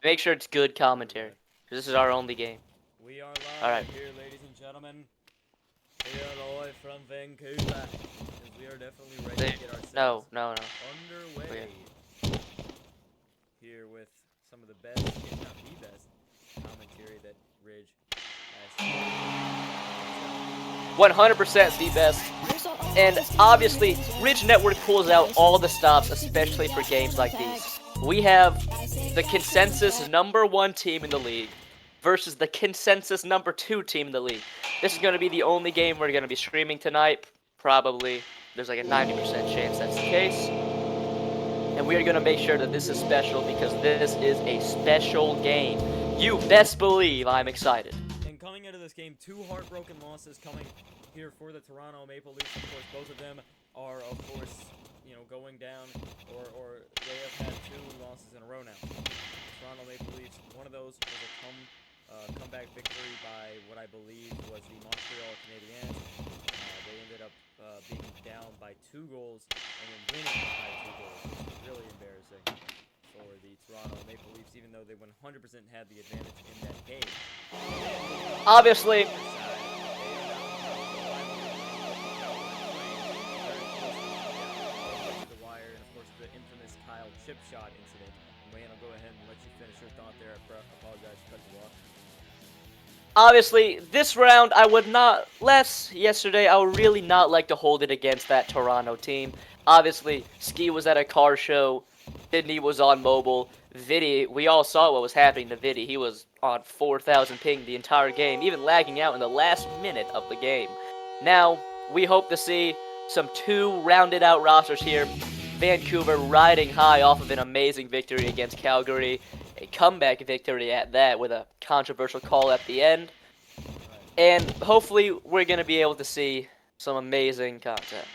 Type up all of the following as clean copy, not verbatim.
Make sure it's good commentary. 'Cause this is our only game. We are All live right. here, ladies and gentlemen. We are live from Vancouver. And we are definitely ready to get ourselves No. underway. Okay. Here with some of the best, if not the best, commentary that Ridge has. 100% the best. And obviously, Ridge Network pulls out all the stops, especially for games like these. We have the consensus #1 team in the league versus the consensus #2 team in the league. This is going to be the only game we're going to be streaming tonight. Probably. There's like a 90% chance that's the case. And we are going to make sure that this is special because this is a special game. You best believe I'm excited. And coming into this game, two heartbroken losses coming here for the Toronto Maple Leafs. Of course, both of them are, of course, going down, or they have had two losses in a row now. Toronto Maple Leafs, one of those was a comeback victory by what I believe was the Montreal Canadiens. They ended up being down by 2 goals and then winning by 2 goals, which is really embarrassing for the Toronto Maple Leafs, even though they 100% had the advantage in that game. Obviously, the infamous Kyle chip shot incident. And Wayne, I'll go ahead and let you finish your thought there. I apologize for cutting you off. Obviously, this round I would not, yesterday, I would really not like to hold it against that Toronto team. Obviously, Ski was at a car show, Sydney was on mobile, Viddy, we all saw what was happening to Viddy. He was on 4,000 ping the entire game, even lagging out in the last minute of the game. Now, we hope to see some 2 rounded out rosters here. Vancouver riding high off of an amazing victory against Calgary. A comeback victory at that with a controversial call at the end. And hopefully we're going to be able to see some amazing content.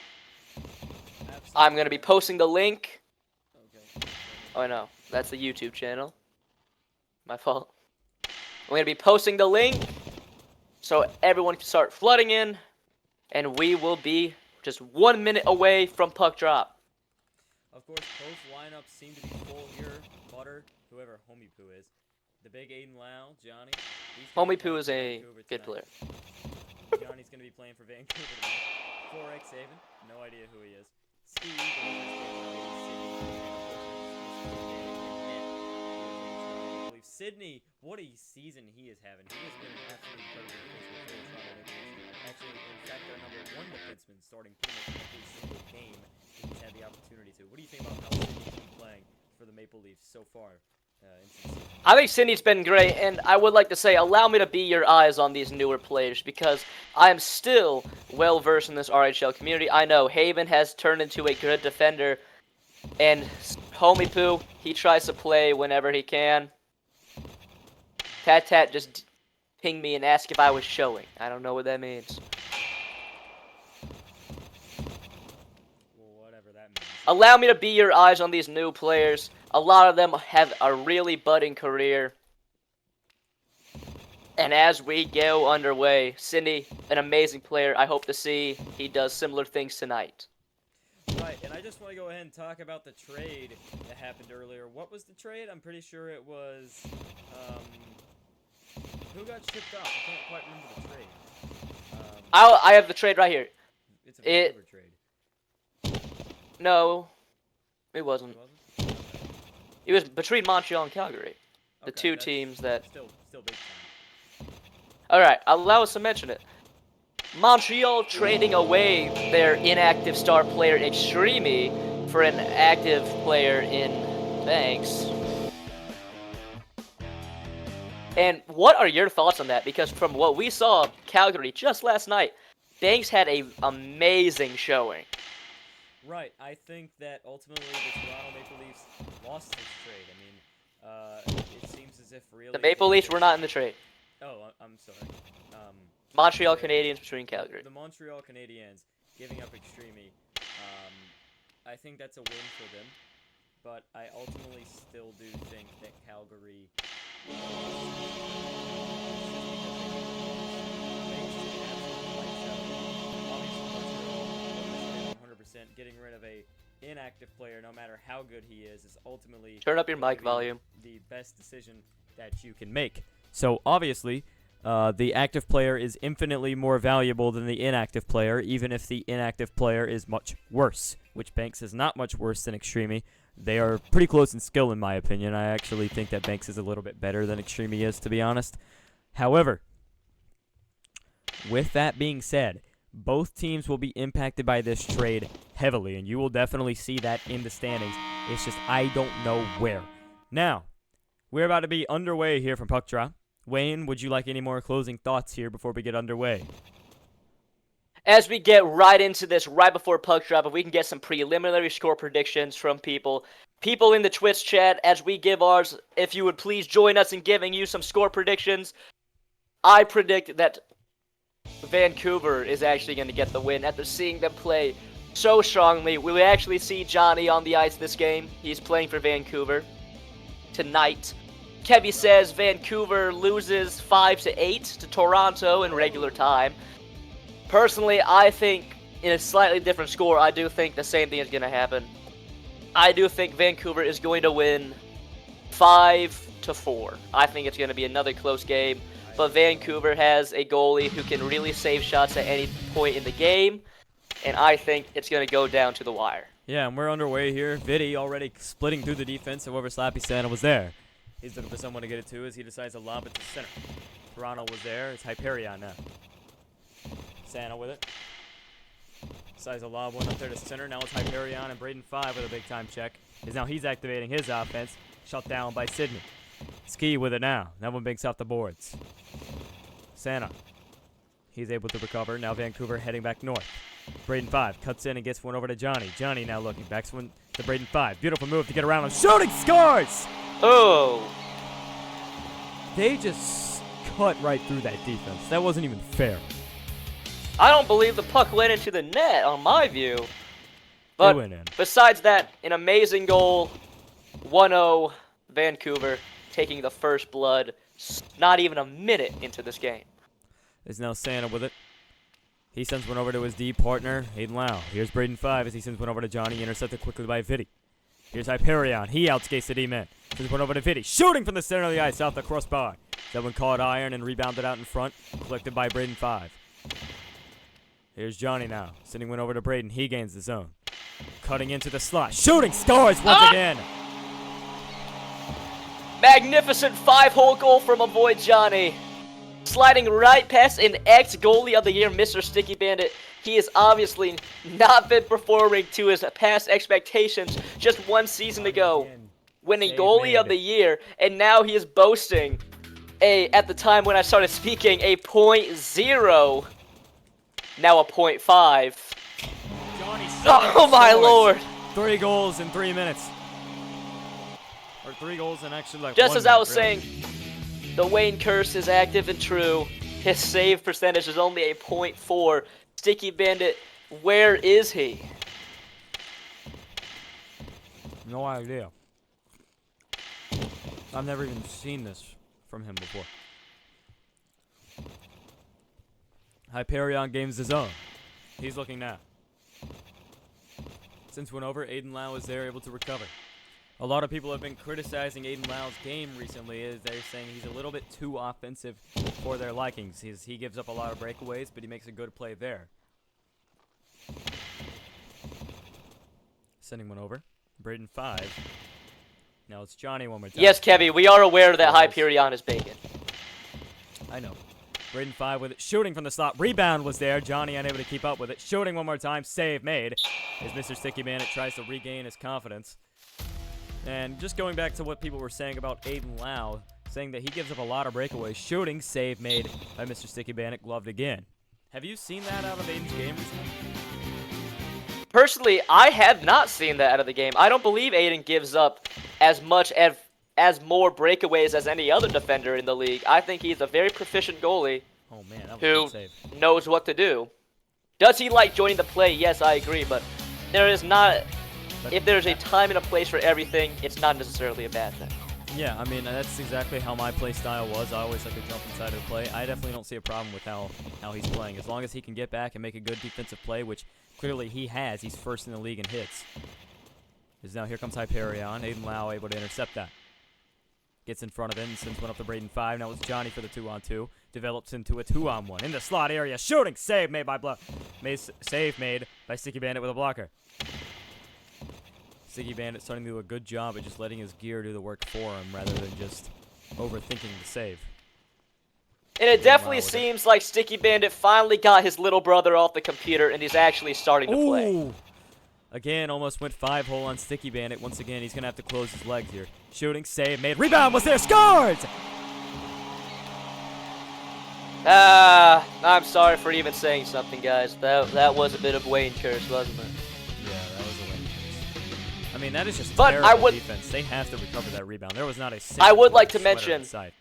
Absolutely. I'm going to be posting the link. Okay. Oh no, that's the YouTube channel. My fault. I'm going to be posting the link so everyone can start flooding in. And we will be just 1 minute away from puck drop. Of course, both lineups seem to be full here. Butter, whoever Homie Poo is. The big Aiden Lau, Johnny. Homie Poo is a good player. Johnny's going to be playing for Vancouver tonight. 4X Haven, no idea who he is. Ski, Sydney, what a season he is having. He has been an absolutely incredible defenseman for the Toronto Maple Leafs. Actually, in fact, our #1 defenseman starting pretty much every single game he's had the opportunity to. What do you think about how Sydney's been playing for the Maple Leafs so far? I think Sydney's been great, and I would like to say, allow me to be your eyes on these newer players, because I am still well-versed in this RHL community. I know Haven has turned into a good defender, and Homie Poo, he tries to play whenever he can. Tat just pinged me and asked if I was showing. I don't know what that means. Well, whatever that means. Allow me to be your eyes on these new players. A lot of them have a really budding career. And as we go underway, Sydney, an amazing player. I hope to see he does similar things tonight. Right, and I just want to go ahead and talk about the trade that happened earlier. What was the trade? I'm pretty sure it was, who got shipped off? I can't quite remember the trade. I have the trade right here. It's a Vancouver trade. No, it wasn't. It was between Montreal and Calgary. The two teams that... Still big time. Alright, allow us to mention it. Montreal trading away their inactive star player Extreme for an active player in Banks. And what are your thoughts on that? Because from what we saw Calgary just last night, Banks had an amazing showing. Right, I think that ultimately the Toronto Maple Leafs lost this trade. I mean, it seems as if really... The Maple Leafs were not in the trade. Oh, I'm sorry. Montreal Canadiens between Calgary. The Montreal Canadiens giving up Extreme. I think that's a win for them, but I ultimately still do think that Calgary... 100% getting rid of a inactive player, no matter how good he is ultimately Turn up your going mic to be volume. the best decision that you can make. So obviously, the active player is infinitely more valuable than the inactive player, even if the inactive player is much worse, which Banks is not much worse than Extreme. They are pretty close in skill, in my opinion. I actually think that Banks is a little bit better than Extreme is, to be honest. However, with that being said, both teams will be impacted by this trade heavily, and you will definitely see that in the standings. It's just I don't know where. Now, we're about to be underway here from Puck Drop. Wayne, would you like any more closing thoughts here before we get underway? As we get right into this, right before puck drop, if we can get some preliminary score predictions from people in the Twitch chat, as we give ours, if you would please join us in giving you some score predictions. I predict that Vancouver is actually going to get the win after seeing them play so strongly. We will actually see Johnny on the ice this game. He's playing for Vancouver tonight. Kevy says Vancouver loses 5-8 to Toronto in regular time. Personally, I think in a slightly different score, I do think the same thing is going to happen. I do think Vancouver is going to win 5-4. I think it's going to be another close game, but Vancouver has a goalie who can really save shots at any point in the game, and I think it's going to go down to the wire. Yeah, and we're underway here. Vitti already splitting through the defense. However, Slappy Santa was there. He's looking for someone to get it to as he decides to lob it to center. Toronto was there. It's Hyperion now. Santa with it. Decides to lob one up there to center. Now it's Hyperion and Braden 5 with a big time check. He's activating his offense. Shut down by Sydney. Ski with it now. That one banks off the boards. Santa. He's able to recover. Now Vancouver heading back north. Braden 5 cuts in and gets one over to Johnny. Johnny now looking. Backs one to Braden 5. Beautiful move to get around him. Shooting scores! Oh! They just cut right through that defense. That wasn't even fair. I don't believe the puck went into the net, on my view. But It went in. Besides that, an amazing goal. 1-0 Vancouver taking the first blood. Not even a minute into this game. There's now Santa with it. He sends one over to his D partner, Aiden Lau. Here's Braden 5 as he sends one over to Johnny, intercepted quickly by Vitti. Here's Hyperion. He outskates the D-man. Sends one over to Vitti. Shooting from the center of the ice off the crossbar. That one caught iron and rebounded out in front. Collected by Braden 5. Here's Johnny now. Sending one over to Braden. He gains the zone. Cutting into the slot. Shooting scores once again. Magnificent 5-hole goal from a boy Johnny. Sliding right past an ex-goalie of the year, Mr. Sticky Bandit. He has obviously not been performing to his past expectations just one season ago. Winning goalie of the year, and now he is boasting at the time when I started speaking, a .0. Now a .5. Oh my lord! 3 goals in 3 minutes. Or 3 goals in actually like Just 1 as I minute, was really. saying, the Wayne curse is active and true. His save percentage is only a .4. Sticky Bandit, where is he? No idea. I've never even seen this from him before. Hyperion gains his own. He's looking now. Since went over, Aiden Lau is there able to recover. A lot of people have been criticizing Aiden Lau's game recently as they're saying he's a little bit too offensive for their likings. He gives up a lot of breakaways, but he makes a good play there. Sending one over. Braden 5. Now it's Johnny one more time. Yes, Kevy, we are aware that Hyperion is bacon. I know. Braden 5 with it. Shooting from the slot. Rebound was there. Johnny unable to keep up with it. Shooting one more time. Save made. As Mr. Sticky Bandit tries to regain his confidence. And just going back to what people were saying about Aiden Lau, saying that he gives up a lot of breakaways. Shooting. Save made by Mr. Sticky Bandit. Gloved again. Have you seen that out of Aiden's game recently? Personally, I have not seen that out of the game. I don't believe Aiden gives up as much as more breakaways as any other defender in the league. I think he's a very proficient goalie Oh man, that was a who good save. knows what to do. Does he like joining the play? Yes, I agree, but there is not. If there's a time and a place for everything, it's not necessarily a bad thing. Yeah, I mean, that's exactly how my play style was. I always like to jump inside of the play. I definitely don't see a problem with how he's playing. As long as he can get back and make a good defensive play, which clearly he has. He's first in the league in hits. As now here comes Hyperion. Aiden Lau able to intercept that. Gets in front of it and sends one up to Braden 5. Now it's Johnny for the 2-on-2. Develops into a 2-on-1. In the slot area. Shooting. Save made by Save made by Sticky Bandit with a blocker. Sticky Bandit starting to do a good job at just letting his gear do the work for him rather than just overthinking the save. And it definitely seems like Sticky Bandit finally got his little brother off the computer and he's actually starting to play. Again, almost went 5-hole on Sticky Bandit. Once again, he's going to have to close his legs here. Shooting, save, made, rebound was there, scores! I'm sorry for even saying something, guys. That was a bit of Wayne curse, wasn't it? Yeah, that was a Wayne curse. I mean, that is just but terrible defense. They have to recover that rebound. There was not a single I would like to mention, inside.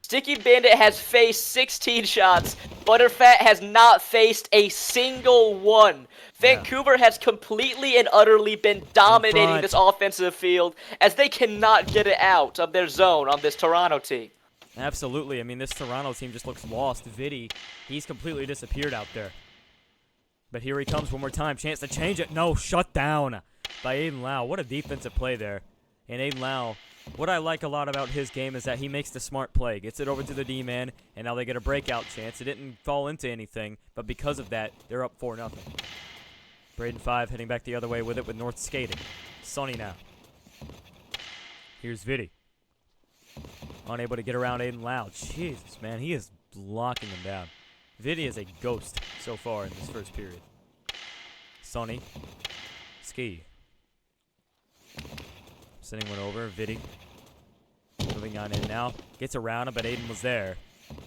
Sticky Bandit has faced 16 shots. Butterfat has not faced a single one. Vancouver has completely and utterly been dominating this offensive field as they cannot get it out of their zone on this Toronto team. Absolutely. I mean, this Toronto team just looks lost. Vidi, he's completely disappeared out there. But here he comes one more time. Chance to change it. No, shut down by Aiden Lau. What a defensive play there. And Aiden Lau, what I like a lot about his game is that he makes the smart play. Gets it over to the D-man, and now they get a breakout chance. It didn't fall into anything, but because of that, they're up 4-0. Braden 5 heading back the other way with it with North skating. Sonny now. Here's Vidi. Unable to get around Aiden Lau. Jesus, man, he is locking him down. Vidi is a ghost so far in this first period. Sonny. Ski. Sending one over. Vidi. Moving on in now. Gets around him, but Aiden was there.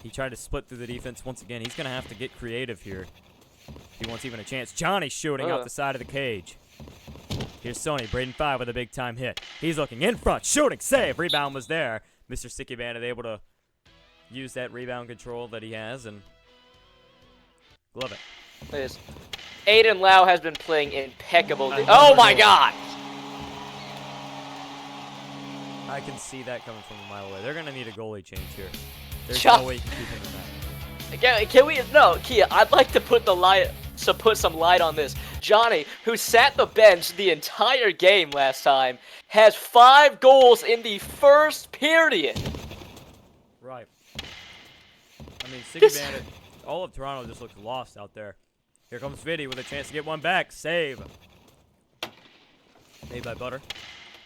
He tried to split through the defense once again. He's going to have to get creative here if he wants even a chance. Johnny shooting out the side of the cage. Here's Sonny. Braden 5 with a big-time hit. He's looking in front. Shooting. Save. Rebound was there. Mr. Sticky Bandit able to use that rebound control that he has and glove it. Please. Aiden Lau has been playing impeccable. Oh my god! I can see that coming from a mile away. They're going to need a goalie change here. There's no way you can keep him in that. Can we? No, Kia, I'd like to put some light on this. Johnny, who sat the bench the entire game last time, has 5 goals in the first period. Right. I mean, Sticky Bandit, all of Toronto just looks lost out there. Here comes Vidi with a chance to get one back. Save. Made by Butter.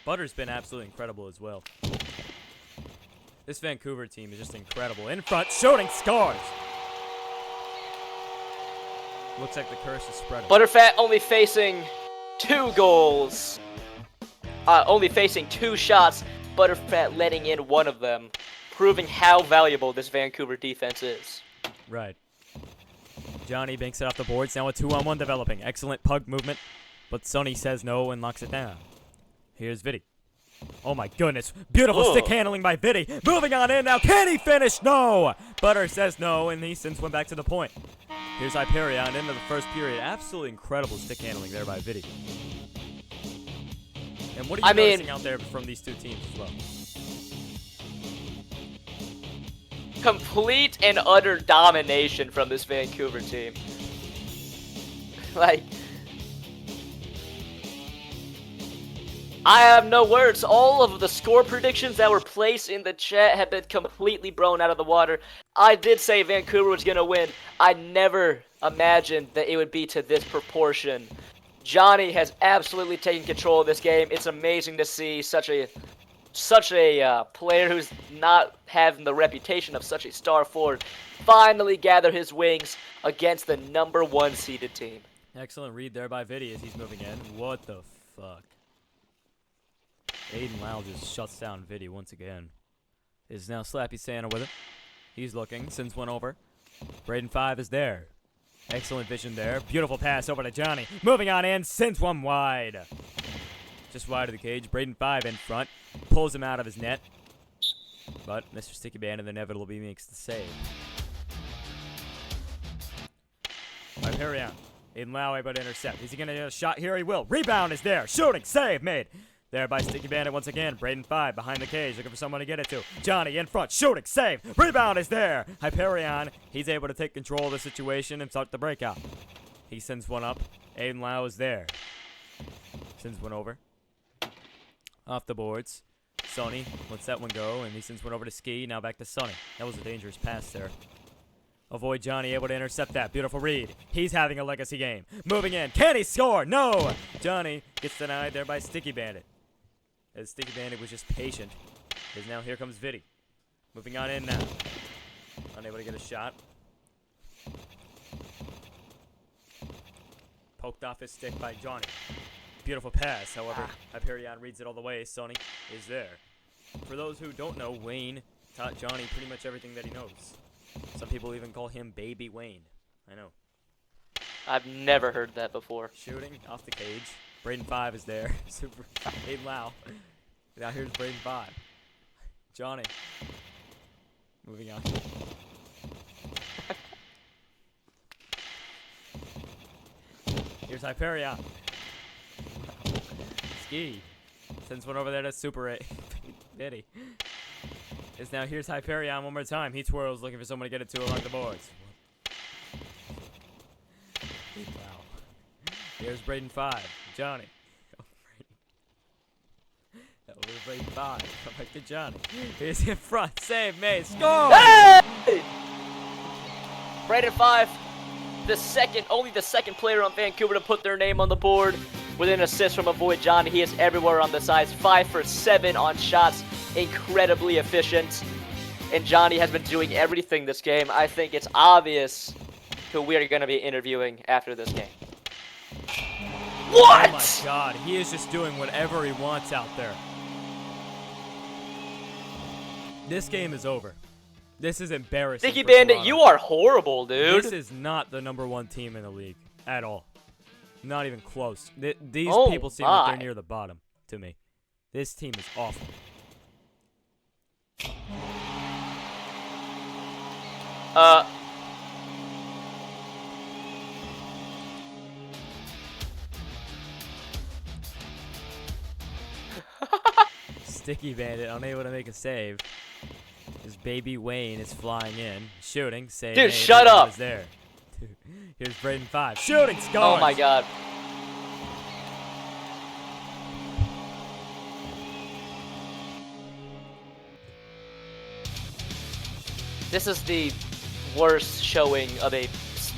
Butter's been absolutely incredible as well. This Vancouver team is just incredible. In front, shooting, scores! Looks like the curse is spreading. Butterfat only facing 2 goals. Only facing 2 shots. Butterfat letting in 1 of them. Proving how valuable this Vancouver defense is. Right. Johnny banks it off the boards. Now a 2-on-1 developing. Excellent pug movement. But Sonny says no and locks it down. Here's Vidi. Oh my goodness. Beautiful stick handling by Vidi. Moving on in now. Can he finish? No. Butter says no and he sends one back to the point. Here's Hyperion into the first period. Absolutely incredible stick handling there by Vidi. And what are you noticing out there from these two teams as well? Complete and utter domination from this Vancouver team. Like, I have no words. All of the score predictions that were placed in the chat have been completely blown out of the water. I did say Vancouver was going to win. I never imagined that it would be to this proportion. Johnny has absolutely taken control of this game. It's amazing to see such a player who's not having the reputation of such a star forward finally gather his wings against the #1 seeded team. Excellent read there by Vidi as he's moving in. What the fuck? Aiden Lau just shuts down Vidi once again. Is now Slappy Santa with it. He's looking, sends one over. Braden 5 is there. Excellent vision there. Beautiful pass over to Johnny. Moving on in, sends one wide. Just wide of the cage. Braden 5 in front. Pulls him out of his net. But Mr. Sticky Bandit inevitably makes the save. Hyperion. Aiden Lau able to intercept. Is he going to get a shot here? He will. Rebound is there. Shooting. Save made. There by Sticky Bandit once again. Braden 5 behind the cage looking for someone to get it to. Johnny in front. Shooting. Save. Rebound is there. Hyperion. He's able to take control of the situation and start the breakout. He sends one up. Aiden Lau is there. Sends one over. off the boards. Sonny lets that one go, and he sends one over to Ski. Now back to Sonny. That was a dangerous pass there. Avoid Johnny, able to intercept that. Beautiful read. He's having a legacy game. Moving in. Can he score? No! Johnny gets denied there by Sticky Bandit. As Sticky Bandit was just patient. As now here comes Viddy. Moving on in now. Unable to get a shot. Poked off his stick by Johnny. Beautiful pass, however, Hyperion reads it all the way. Sonny is there. For those who don't know, Wayne taught Johnny pretty much everything that he knows. Some people even call him Baby Wayne. I know. I've never heard that before. Shooting off the cage. Braden 5 is there. Super Aiden Lau. Now here's Braden 5. Johnny. Moving on. Here's Hyperion. Ski. Sends one over there to Super 8. Viddy. Is now here's Hyperion one more time. He twirls looking for someone to get it to along the boards. Wow. Here's Braden 5. Johnny. That was Braden 5. Come back to Johnny. He's in front. Save, made. Score! Hey! Braden 5. Only the second player on Vancouver to put their name on the board with an assist from Avoid Johnny. He is everywhere on the sides. 5 for 7 on shots. Incredibly efficient. And Johnny has been doing everything this game. I think it's obvious who we are going to be interviewing after this game. What? Oh my god, he is just doing whatever he wants out there. This game is over. This is embarrassing. Sticky Bandit, Toronto. you are horrible, dude. This is not the #1 team in the league at all. Not even close. These Oh people seem like they're my. near the bottom to me. This team is awful. Sticky Bandit unable to make a save. His Baby Wayne is flying in, shooting, save. Dude, made, shut up. is there. Here's Braden 5, shooting, scores. Oh my god. This is the worst showing of a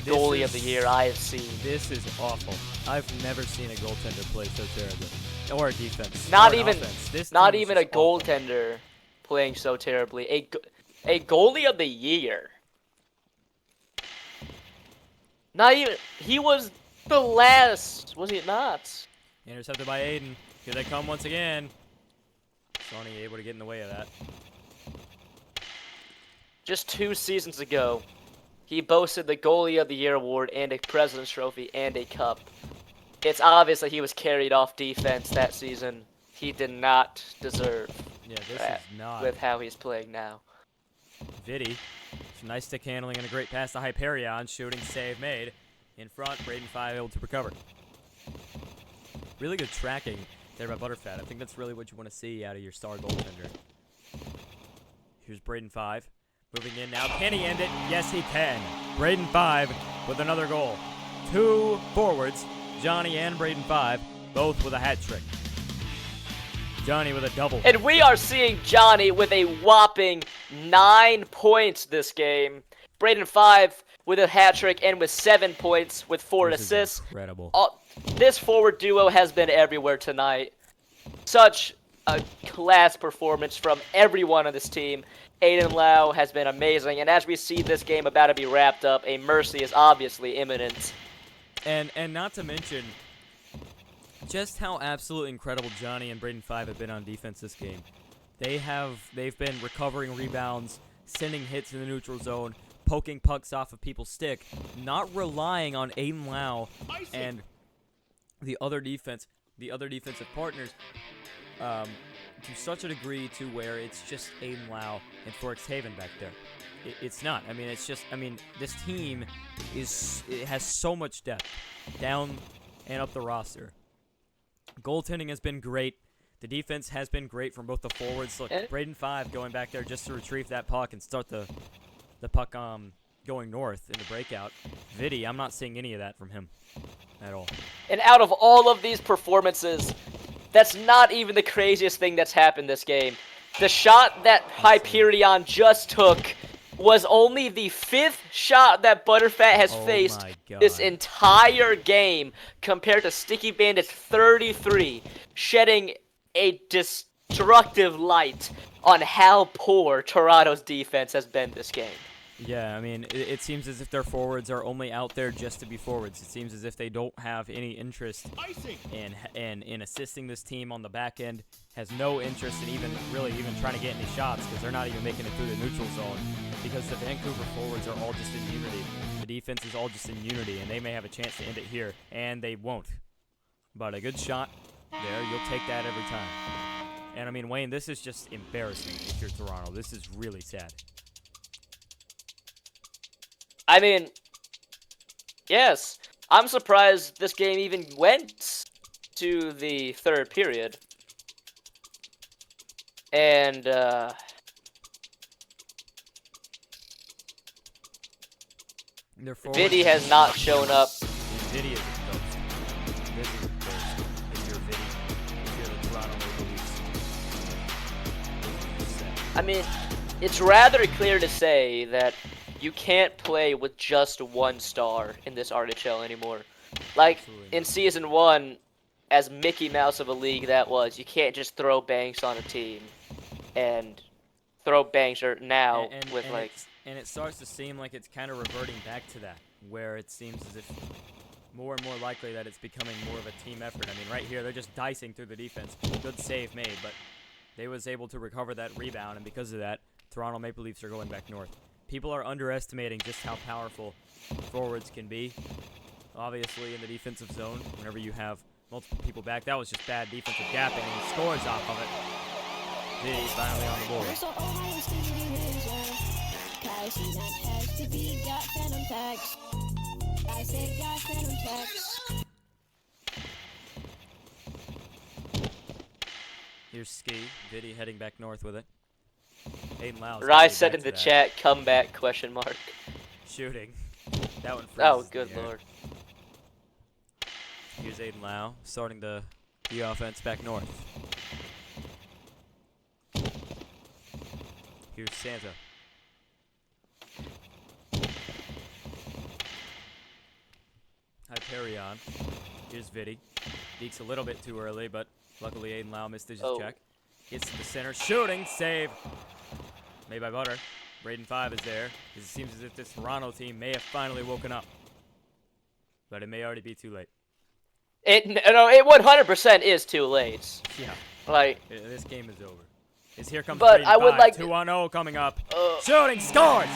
goalie of the year I have seen. This is awful. I've never seen a goaltender play so terribly, or a defense. Not or an even, offense. This not team is even a just awful. goaltender playing so terribly. A goalie of the year. Not even. He was the last. Was he not? Intercepted by Aiden. Here they come once again. Sonny able to get in the way of that. Just 2 seasons ago, he boasted the goalie of the year award and a President's Trophy and a cup. It's obvious that he was carried off defense that season. He did not deserve Yeah, this that is not. with how he's playing now. Viddy. Some nice stick handling and a great pass to Hyperion. Shooting, save made. In front, Braden 5 able to recover. Really good tracking there by Butterfat. I think that's really what you want to see out of your star goaltender. Here's Braden 5. Moving in now. Can he end it? Yes, he can. Braden 5 with another goal. 2 forwards, Johnny and Braden 5, both with a hat trick. Johnny with a double. And we are seeing Johnny with a whopping 9 points this game. Braden 5 with a hat trick and with 7 points with 4 This is assists. incredible. This forward duo has been everywhere tonight. Such a class performance from everyone on this team. Aiden Lau has been amazing, and as we see this game about to be wrapped up, a mercy is obviously imminent. And not to mention just how absolutely incredible Johnny and Braden 5 have been on defense this game. They've been recovering rebounds, sending hits in the neutral zone, poking pucks off of people's stick, not relying on Aiden Lau and the other defensive partners to such a degree to where it's just Aiden Lau and Forks Haven back there. It's not. I mean, it's just. I mean, this team has so much depth down and up the roster. Goaltending has been great. The defense has been great from both the forwards. Look, Braden 5 going back there just to retrieve that puck and start the puck going north in the breakout. Viddy, I'm not seeing any of that from him at all. And out of all of these performances, That's not even the craziest thing that's happened this game. The shot that Hyperion just took was only the 5th shot that Butterfat has faced my this God. entire game compared to Sticky Bandit's 33, shedding a destructive light on how poor Toronto's defense has been this game. Yeah, I mean, it seems as if their forwards are only out there just to be forwards. It seems as if they don't have any interest in assisting this team on the back end. Has no interest in even trying to get any shots because they're not even making it through the neutral zone because the Vancouver forwards are all just in unity. The defense is all just in unity, and they may have a chance to end it here, and they won't. But a good shot there, you'll take that every time. And I mean, Wayne, this is just embarrassing if you're Toronto. This is really sad. I mean, yes, I'm surprised this game even went to the 3rd period. And, Viddy has not shown up. Viddy is a ghost. This is a ghost. If you're Viddy, if you're the Toronto Maple Leafs. I mean, it's rather clear to say that you can't play with just one star in this RHL anymore. Like, in Season 1, as Mickey Mouse of a league that was, you can't just throw Banks on a team and throw Banks now with, like... And it starts to seem like it's kind of reverting back to that, where it seems as if more and more likely that it's becoming more of a team effort. I mean, right here, they're just dicing through the defense. Good save made, but they was able to recover that rebound, and because of that, Toronto Maple Leafs are going back north. People are underestimating just how powerful forwards can be. Obviously, in the defensive zone, whenever you have multiple people back, that was just bad defensive gapping, and he scores off of it. He's finally on the board. Here's Ski, Viddy heading back north with it. Aiden Lau. Rai said in the chat, comeback, question mark. Shooting. That one freezes. Oh, good lord. Here's Aiden Lau, starting the offense back north. Here's Santa. Hyperion. Here's Viddy. Deeks a little bit too early, but luckily Aiden Lau missed his check. Gets to the center. Shooting. Save. Made by Butter. Braden 5 is there. It seems as if this Toronto team may have finally woken up. But it may already be too late. It 100% is too late. Yeah. Like, this game is over. Here comes but Braden I would 5. like 2-0 coming up. Shooting. Scores!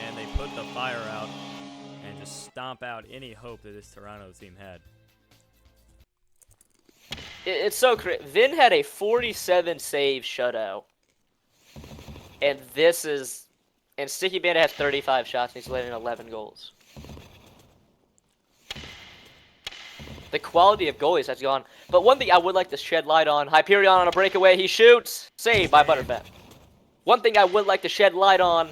And they put the fire out and just stomp out any hope that this Toronto team had. It's so crazy. Vin had a 47 save shutout. And Sticky Bandit has 35 shots and he's letting in 11 goals. The quality of goalies has gone. But one thing I would like to shed light on, Hyperion on a breakaway, he shoots. Saved by Butterfat. One thing I would like to shed light on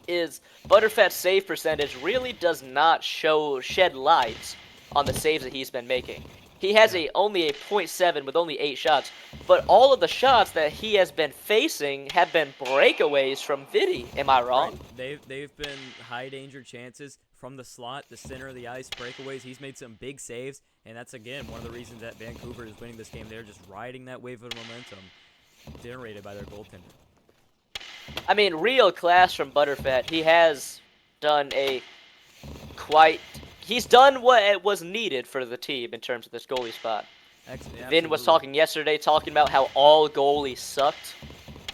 is Butterfat's save percentage really does not shed light on the saves that he's been making. He has only a .7 with only 8 shots, but all of the shots that he has been facing have been breakaways from Viddy. Am I wrong? Right. They've been high danger chances from the slot, the center of the ice, breakaways. He's made some big saves, and that's again one of the reasons that Vancouver is winning this game. They're just riding that wave of momentum generated by their goaltender. I mean, real class from Butterfat. He has done He's done what was needed for the team in terms of this goalie spot. Vin was talking yesterday, talking about how all goalies sucked.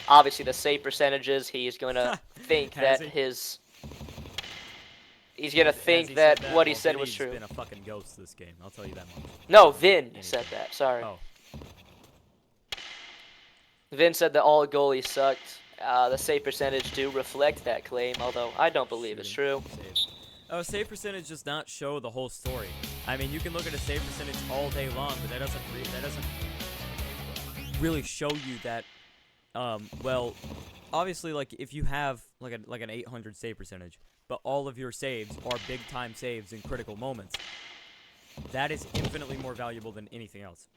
Obviously, the save percentages, he's going to think that his... He's going to think that what he said was true. He's been a fucking ghost this game, I'll tell you that much. No, Vin said that, sorry. Oh. Vin said that all goalies sucked. The save percentage do reflect that claim, although I don't believe it's true. Save percentage does not show the whole story. I mean, you can look at a save percentage all day long, but that doesn't really show you that. Well, obviously, like if you have like an 800 save percentage, but all of your saves are big time saves in critical moments, That is infinitely more valuable than anything else.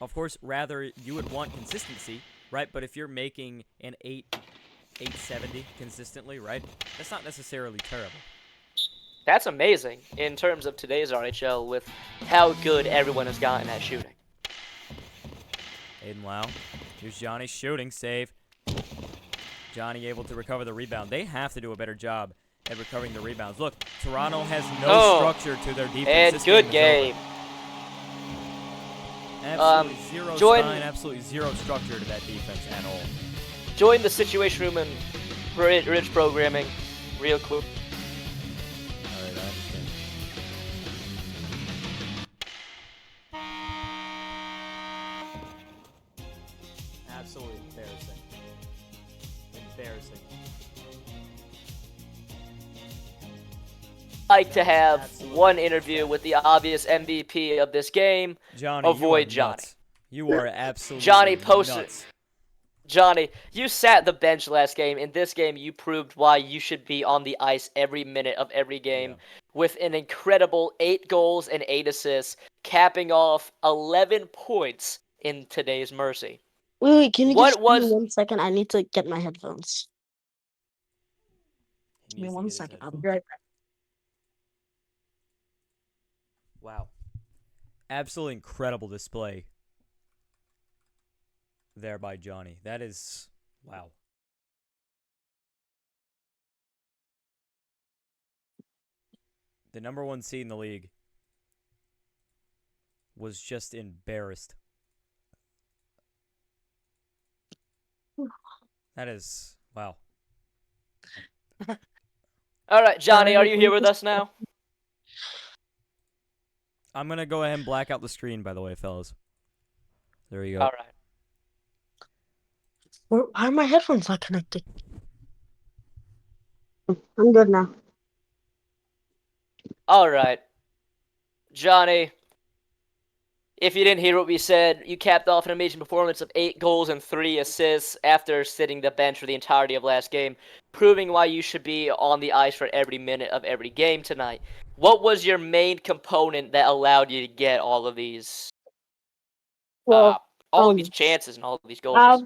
Of course, rather you would want consistency, right? But if you're making an 870 consistently, right? That's not necessarily terrible. That's amazing in terms of today's RHL with how good everyone has gotten at shooting. Aiden Lau. Here's Johnny shooting. Save. Johnny able to recover the rebound. They have to do a better job at recovering the rebounds. Look, Toronto has no structure to their defense. And this good game. game. Absolutely zero spine, absolutely zero structure to that defense at all. Join the Situation Room and Ridge Programming real quick. Alright, I understand. Absolutely embarrassing. Embarrassing. Like to have one interview with the obvious MVP of this game. Johnny, avoid Johnny. You are absolutely Johnny posted. nuts. Johnny, you sat the bench last game. In this game, you proved why you should be on the ice every minute of every game with an incredible 8 goals and 8 assists, capping off 11 points in today's Mercy. Wait, can you just give me 1 second? I need to get my headphones. Give me 1 second. I'll be right back. Wow. Absolutely incredible display there by Johnny. That is, wow. The #1 seed in the league was just embarrassed. That is, wow. All right, Johnny, are you here with us now? I'm going to go ahead and black out the screen, by the way, fellas. There you go. All right. Why are my headphones not connected? I'm good now. All right. Johnny, if you didn't hear what we said, you capped off an amazing performance of 8 goals and 3 assists after sitting the bench for the entirety of last game, proving why you should be on the ice for every minute of every game tonight. What was your main component that allowed you to get all of these, of these chances and all of these goals?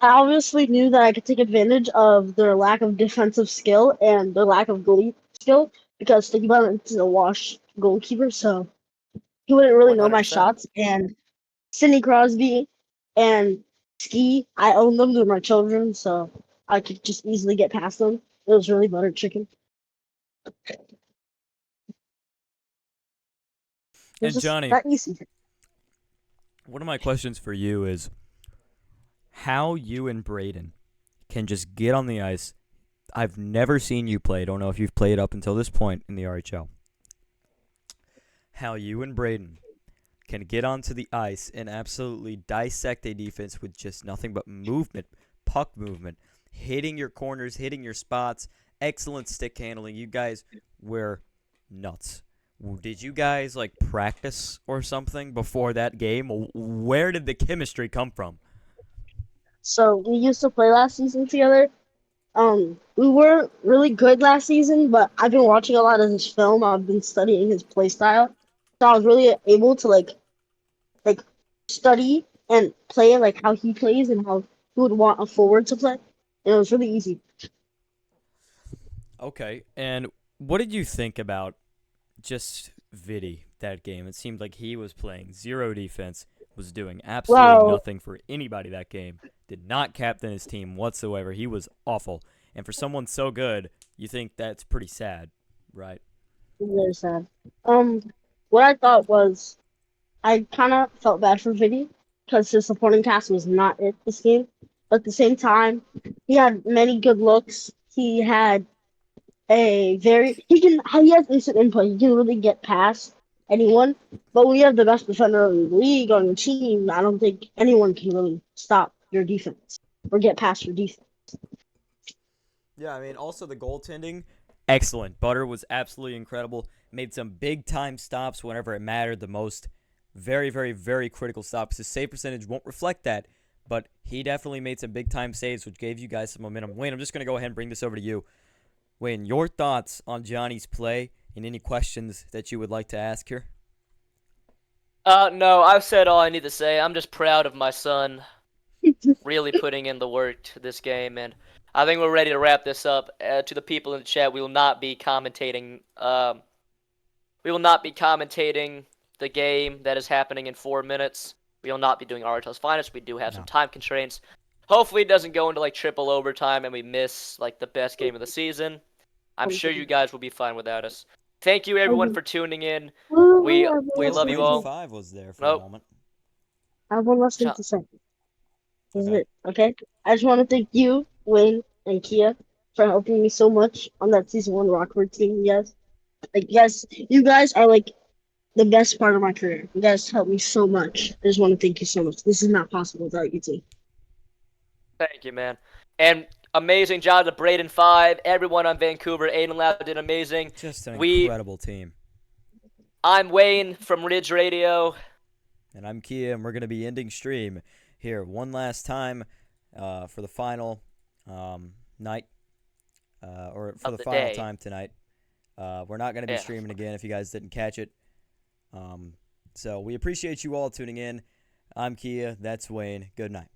I obviously knew that I could take advantage of their lack of defensive skill and their lack of goalie skill because think about it, it's a wash goalkeeper, so he wouldn't really know my 100%. shots. And Sidney Crosby and Ski, I own them. They're my children, so I could just easily get past them. It was really buttered chicken. And Johnny, that easy. One of my questions for you is how you and Braden can just get on the ice. I've never seen you play. I don't know if you've played up until this point in the RHL. How you and Braden can get onto the ice and absolutely dissect a defense with just nothing but movement, puck movement, hitting your corners, hitting your spots, excellent stick handling. You guys were nuts. Did you guys like practice or something before that game? Where did the chemistry come from? So we used to play last season together. We weren't really good last season, but I've been watching a lot of his film. I've been studying his play style, so I was really able to like study and play like how he plays and how he would want a forward to play. And it was really easy. Okay, and what did you think about just Vidi that game? It seemed like he was playing zero defense, was doing absolutely nothing for anybody that game, did not captain his team whatsoever. He was awful. And for someone so good, you think that's pretty sad, right? Very sad. What I thought was I kind of felt bad for Vidi because his supporting cast was not it this game. But at the same time, he had many good looks. He had he has instant input. He can really get past anyone. But when you have the best defender in the league on your team, I don't think anyone can really stop your defense or get past your defense. Yeah, I mean, also the goaltending, excellent. Butter was absolutely incredible. Made some big-time stops whenever it mattered the most. Very, very, very critical stops. His save percentage won't reflect that, but he definitely made some big-time saves, which gave you guys some momentum. Wayne, I'm just going to go ahead and bring this over to you. Wayne, your thoughts on Johnny's play And any questions that you would like to ask here? No, I've said all I need to say. I'm just proud of my son really putting in the work to this game, and I think we're ready to wrap this up. To the people in the chat, we will not be commentating. We will not be commentating the game that is happening in 4 minutes. We will not be doing RHL's finest. We do have some time constraints. Hopefully, it doesn't go into like triple overtime and we miss like the best game of the season. I'm sure you guys will be fine without us. Thank you everyone for tuning in. We love you all. 5 was there for a Nope. moment. I have one last thing to say. This is it, okay? I just want to thank you, Wayne, and Kia for helping me so much on that season 1 Rockford team. Yes, like yes, you guys are like the best part of my career. You guys helped me so much. I just want to thank you so much. This is not possible without you two. Thank you, man. And amazing job to Braden 5, everyone on Vancouver. Aiden Loud did amazing. Just an incredible team. I'm Wayne from Ridge Radio. And I'm Kia, and we're going to be ending stream here one last time for the final night, or for the final time tonight. We're not going to be streaming again if you guys didn't catch it. So we appreciate you all tuning in. I'm Kia. That's Wayne. Good night.